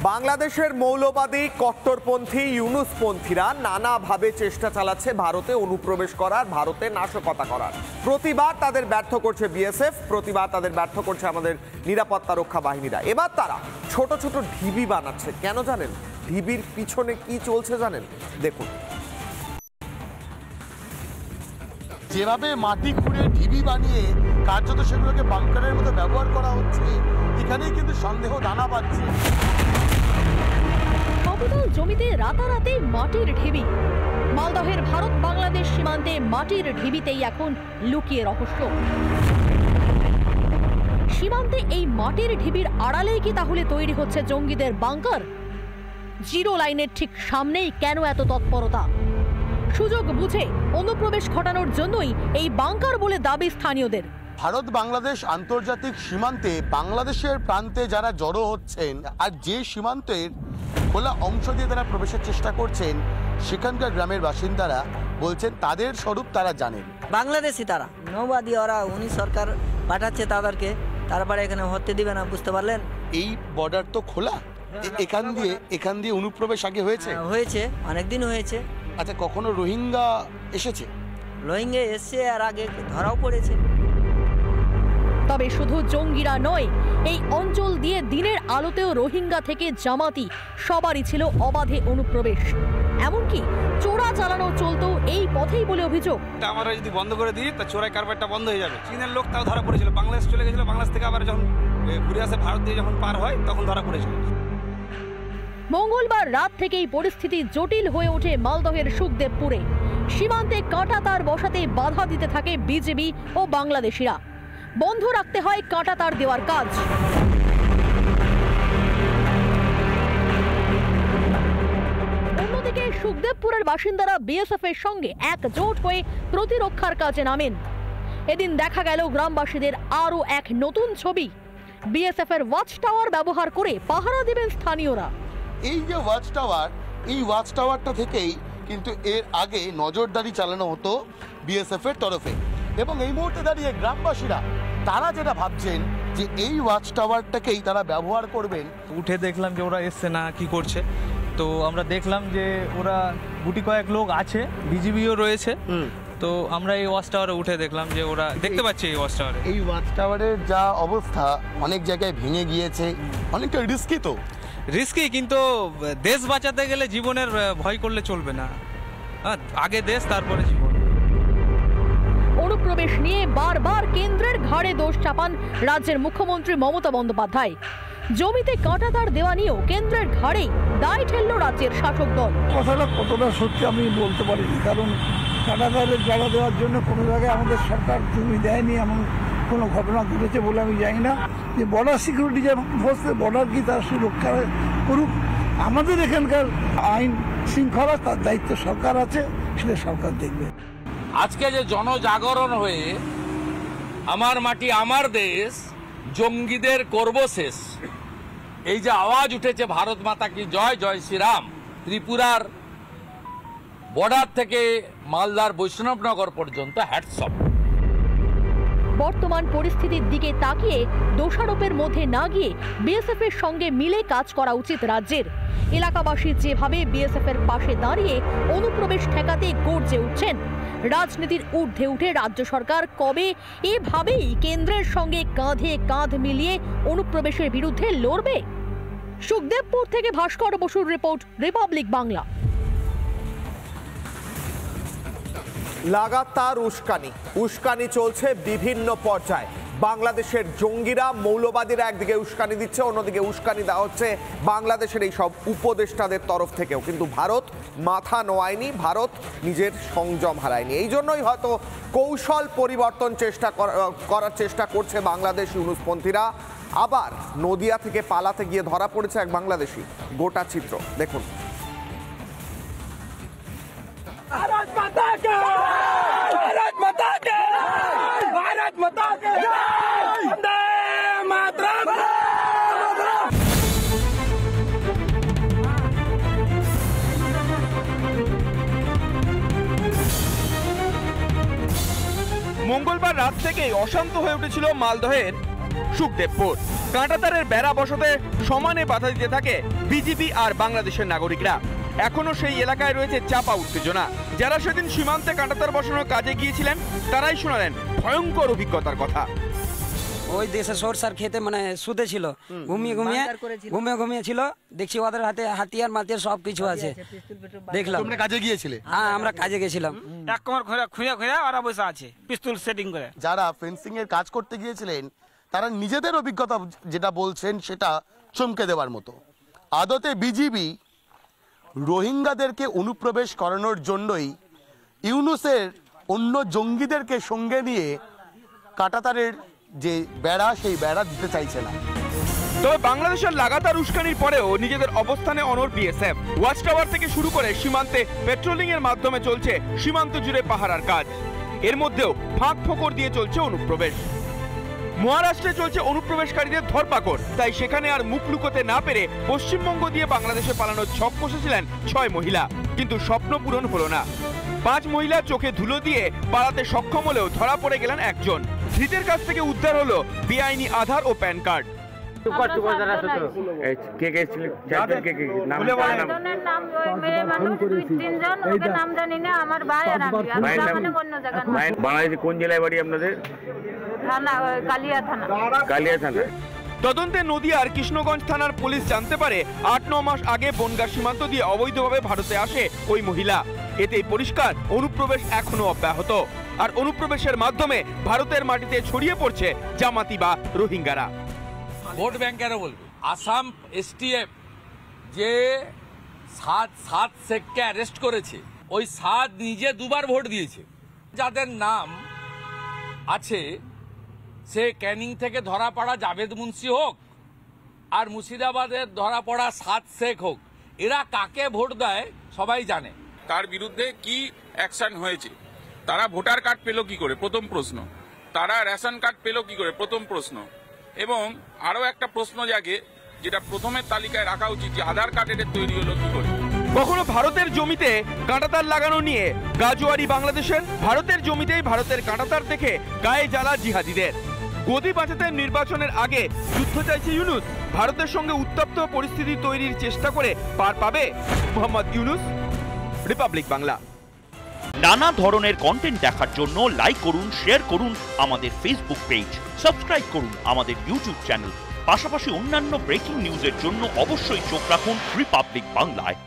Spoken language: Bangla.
বাংলাদেশের মৌলবাদী কট্টরপন্থী ইউনুসপন্থীরা নানাভাবে চেষ্টা চালাচ্ছে ভারতে অনুপ্রবেশ করার, ভারতে নাশকতা করার। প্রতিবার তাদের ব্যর্থ করছে বিএসএফ, প্রতিবার তাদের ব্যর্থ করছে আমাদের নিরাপত্তা রক্ষা বাহিনীরা। এবার তারা ছোট ছোট ঢিবি বানাচ্ছে। কেন জানেন? ঢিবির পিছনে কি চলছে জানেন? দেখুন। যেভাবে মাটি খুঁড়ে ঢিবি বানিয়ে কার্যত সেগুলোকে বাংকারের মতো ব্যবহার করা হচ্ছে, এখানেই কিন্তু সন্দেহ দানা বাঁধছে। সমতল জমিতে রাতারাতি মাটির ঢিবি। মালদহের ভারত বাংলাদেশ সীমান্তে মাটির ঢিবিতেই এখন লুকিয়ে রহস্য। সীমান্তে এই মাটির ঢিবির আড়ালেই কি তাহলে তৈরি হচ্ছে জঙ্গিদের বাংকার? জিরো লাইনের ঠিক সামনেই কেন এত তৎপরতা? সুযোগ বুঝে অনুপ্রবেশ ঘটানোর জন্যই এই বাংকার বলে দাবি স্থানীয়দের। ভারত বাংলাদেশ আন্তর্জাতিক সীমান্তে বাংলাদেশের প্রান্তে যারা জড়ো হচ্ছেন আর যে সীমান্তের খোলা অংশ দিয়ে তারা প্রবেশের চেষ্টা করছেন, সেখানকার গ্রামের বাসিন্দারা বলছেন তাদের স্বরূপ তারা জানেন। বাংলাদেশি তারা নৌবাদী, ওরা উনি সরকার পাঠাচ্ছে তাদেরকে, তারপরে এখানে হতে দিবে না, বুঝতে পারলেন? এই বর্ডার তো খোলা, এখান দিয়ে অনুপ্রবেশ আগে হয়েছে? হয়েছে, অনেকদিন হয়েছে। আচ্ছা, কখনো রোহিঙ্গা এসেছে? রোহিঙ্গা এসছে, আর আগে ধরাও পড়েছে। তবে শুধু জঙ্গিরা নয়, এই অঞ্চল দিয়ে দিনের আলোতেও রোহিঙ্গা থেকে জামাতি সবারই ছিল অবাধে অনুপ্রবেশ। এমনকি চোরা চালানো চলতো এই পথেই বলে অভিযোগ। আমরা যদি বন্ধ করে দিই তা চোরাই কারবারটা বন্ধ হয়ে যাবে। চীনের লোক তাও ধরা পড়েছিল, বাংলাদেশ চলে গেছিল, বাংলাদেশ থেকে আবার যখন ঘুরে আসে ভারত দিয়ে যখন পার হয় তখন ধরা পড়েছিল। মঙ্গলবার রাত থেকেই পরিস্থিতি জটিল হয়ে ওঠে মালদহের সুখদেবপুরে। সীমান্তে কাঁটা তার বসাতে বাধা দিতে থাকে বিজেপি ও বাংলাদেশিরা। বন্ধ রাখতে হয় কাঁটা তার দেওয়ার কাজ। অন্যদিকে সুখদেবপুরের বাসিন্দারা বিএসএফ এর সঙ্গে একজোট হয়ে প্রতিরক্ষার কাজে নামেন। এদিন দেখা গেল গ্রামবাসীদের আরও এক নতুন ছবি। বিএসএফ এর ওয়াচ টাওয়ার ব্যবহার করে পাহারা দেবেন স্থানীয়রা। এই যে ওয়াচ টাওয়ার, এই ওয়াচ টাওয়ারটা থেকেই কিন্তু এর আগে নজরদারি চালানো হতো বিএসএফ এর তরফে। এবং এই মুহূর্তে দাঁড়িয়ে গ্রামবাসীরা তারা যেটা ভাবছেন যে এই ওয়াচ টাওয়ারটাকেই তারা ব্যবহার করবেন। উঠে দেখলাম যে ওরা এসছে না, কি করছে, তো আমরা দেখলাম যে ওরা গুটি কয়েক লোক আছে, বিজিবিও রয়েছে। তো আমরা এই ওয়াচ টাওয়ারে উঠে দেখলাম যে ওরা দেখতে পাচ্ছি এই ওয়াচ টাওয়ারে। এই ওয়াচ টাওয়ারের যা অবস্থা, অনেক জায়গায় ভেঙে গিয়েছে, অনেকটা রিস্কি। তো রিস্কি, কিন্তু দেশ বাঁচাতে গেলে জীবনের ভয় করলে চলবে না। আগে দেশ, তারপরে জীবন। অনুপ্রবেশ নিয়ে বারবার কেন্দ্রের ঘাড়ে দোষ চাপান রাজ্যের মুখ্যমন্ত্রী মমতা বন্দ্যোপাধ্যায়। জমিতে কাঁটাতার দেওয়া নিয়েও কেন্দ্রের ঘাড়েই দায় ঠেলল রাজ্যের শাসক দল। কথাটা কতটা সত্যি আমি বলতে পারিনি, কারণ কাঁটাতারের জায়গা দেওয়ার জন্য কোনো জায়গায় আমাদের সরকার জমি দেয়নি, এমন কোনো ঘটনা ঘটেছে বলে আমি জানি না। যে বর্ডার সিকিউরিটি যেমন ফোর্সে বর্ডার কি তার সুরক্ষা করুক, আমাদের এখানকার আইন শৃঙ্খলা তার দায়িত্ব সরকার আছে, সেটা সরকার দেখবে। আজকে যে জনজাগরণ হয়ে আমার মাটি আমার দেশ, জঙ্গিদের করব শেষ, এই যে আওয়াজ উঠেছে ভারত মাতা কি জয়, জয় শ্রীরাম, ত্রিপুরার বর্ডার থেকে মালদার বৈষ্ণবনগর পর্যন্ত হ্যাটস অফ। বর্তমান পরিস্থিতির দিকে তাকিয়ে দোষারোপের মধ্যে না গিয়ে বিএসএফ এর সঙ্গে মিলে কাজ করা উচিত রাজ্যের। এলাকাবাসী যেভাবে বিএসএফ এর পাশে দাঁড়িয়ে অনুপ্রবেশ ঠেকাতে গর্জে উঠছেন, রাজনীতির ঊর্ধ্বে উঠে রাজ্য সরকার কবে এভাবেই কেন্দ্রের সঙ্গে কাঁধে কাঁধ মিলিয়ে অনুপ্রবেশের বিরুদ্ধে লড়বে? সুখদেবপুর থেকে ভাস্কর বসুর রিপোর্ট, রিপাবলিক বাংলা। লাগাতার উস্কানি চলছে বিভিন্ন পর্যায়ে। বাংলাদেশের জঙ্গিরা, মৌলবাদীরা একদিকে উস্কানি দিচ্ছে, অন্যদিকে উস্কানি দেওয়া হচ্ছে বাংলাদেশের এই সব উপদেষ্টাদের তরফ থেকেও। কিন্তু ভারত মাথা নোয়ায়নি, ভারত নিজের সংযম হারায়নি। এই জন্যই হয়তো কৌশল পরিবর্তন করার চেষ্টা করছে বাংলাদেশ ইউনুসপন্থীরা। আবার নদিয়া থেকে পালাতে গিয়ে ধরা পড়েছে এক বাংলাদেশি। গোটা চিত্র দেখুন। भारत माता के भारत माता के भारत माता के वंदे मातरम। মঙ্গলবার রাত থেকেই অশান্ত হয়ে উঠেছিল মালদহের সুখদেবপুর। কাঁটাতারের বেড়া বসাতে সমানে বাধা দিতে থাকে বিজিবি আর বাংলাদেশের নাগরিকরা। এখনো সেই এলাকায় রয়েছে চাপা উত্তেজনা। যারা সেদিন সীমান্তে কাঁটাতার বসানোর কাজে গিয়েছিলেন তারাই শোনালেন ভয়ঙ্কর অভিজ্ঞতার কথা। ওই দেশে সরষার খেতে মানে শুতে ছিল, ঘুমিয়ে ছিল, দেখছি ওদের হাতে হাতিয়ার মাতিয়ার সবকিছু আছে। দেখলাম তোমরা কাজে গিয়েছিলে? হ্যাঁ, আমরা কাজে গেছিলাম। এক কোমর খুঁড়ে ওরা বসে আছে পিস্তল সেটিং করে। যারা ফেন্সিং এর কাজ করতে গিয়েছিলেন তারা নিজেদের অভিজ্ঞতা যেটা বলছেন সেটা চমকে দেওয়ার মতো। আদতে বিজিবি রোহিঙ্গাদেরকে অনুপ্রবেশ করানোর জন্যই ইউনুসের অন্য জঙ্গিদেরকে সঙ্গে নিয়ে কাঁটাতারের যে বেড়া সেই বেড়া দিতে চাইছে না। তবে বাংলাদেশের লাগাতার উস্কানির পরেও নিজেদের অবস্থানে অনড় বিএসএফ। ওয়াচ টাওয়ার থেকে শুরু করে সীমান্তে পেট্রোলিং এর মাধ্যমে চলছে সীমান্ত জুড়ে পাহারার কাজ। এর মধ্যেও ফাঁক ফোকর দিয়ে চলছে অনুপ্রবেশ। মহারাষ্ট্রে চলছে অনুপ্রবেশকারীদের ধরপাকড়, তাই সেখানে আর মুখ লুকোতে না পেরে পশ্চিমবঙ্গ দিয়ে বাংলাদেশে পালানোর ছক কষেছিলেন 6 মহিলা, কিন্তু স্বপ্ন পূরণ হলো না। 5 মহিলা চোখে ধুলো দিয়ে পালাতে সক্ষম হলেও ধরা পড়ে গেলেন একজন। ধৃতের কাছ থেকে উদ্ধার হলো বেআইনি আধার ও প্যান কার্ড। বাংলাদেশে কোন জেলায় বাড়ি আপনাদের? কালিয়া থানা। তদন্তে নদিয়ার কৃষ্ণগঞ্জ থানার পুলিশ জানতে পারে 8-9 মাস আগে বনগাঁ সীমান্ত দিয়ে অবৈধভাবে ভারতে আসে ওই মহিলা। এতেই পরিষ্কার অনুপ্রবেশ এখনো অব্যাহত, আর অনুপ্রবেশের মাধ্যমে ভারতের মাটিতে ছড়িয়ে পড়ছে জামাতি বা রোহিঙ্গারা। ভোট ব্যাংকেরও বলবে আসাম এসটিএফ যে 7 শেখকে অ্যারেস্ট করেছে, ওই 7 নিজে 2বার ভোট দিয়েছে। যাদের নাম আছে সে ক্যানিং থেকে ধরা পড়া জাভেদ মুন্সি হোক আর মুর্শিদাবাদের ধরা পড়া 7 শেখ হোক, এরা কাকে ভোট দেয় সবাই জানে। তার বিরুদ্ধে কি অ্যাকশন হয়েছে, তারা ভোটার কার্ড পেল কি করে, প্রথম প্রশ্ন। তারা রেশন কার্ড পেল কি করে, প্রথম প্রশ্ন। এবং আরো একটা প্রশ্ন জাগে, যেটা প্রথমের তালিকায় রাখা উচিত, যে আধার কার্ডের তৈরি হলো কি করে। কখনো ভারতের জমিতে কাঁটাতার লাগানো নিয়ে গাজোয়ারি বাংলাদেশের, ভারতের জমিতেই ভারতের কাঁটাতার দেখে গায়ে জ্বালা জিহাদিদের। গদি বাঁচাতে নির্বাচনের আগে যুদ্ধ চাইছে ইউনুস। ভারতের সঙ্গে উত্তপ্ত পরিস্থিতি তৈরির চেষ্টা করে পার পাবে মোহাম্মদ ইউনুস। রিপাবলিক বাংলা। নানা ধরনের কন্টেন্ট দেখার জন্য লাইক করুন, শেয়ার করুন আমাদের ফেসবুক পেজ, সাবস্ক্রাইব করুন আমাদের ইউটিউব চ্যানেল। পাশাপাশি অন্যান্য ব্রেকিং নিউজের জন্য অবশ্যই চোখ রাখুন রিপাবলিক বাংলায়।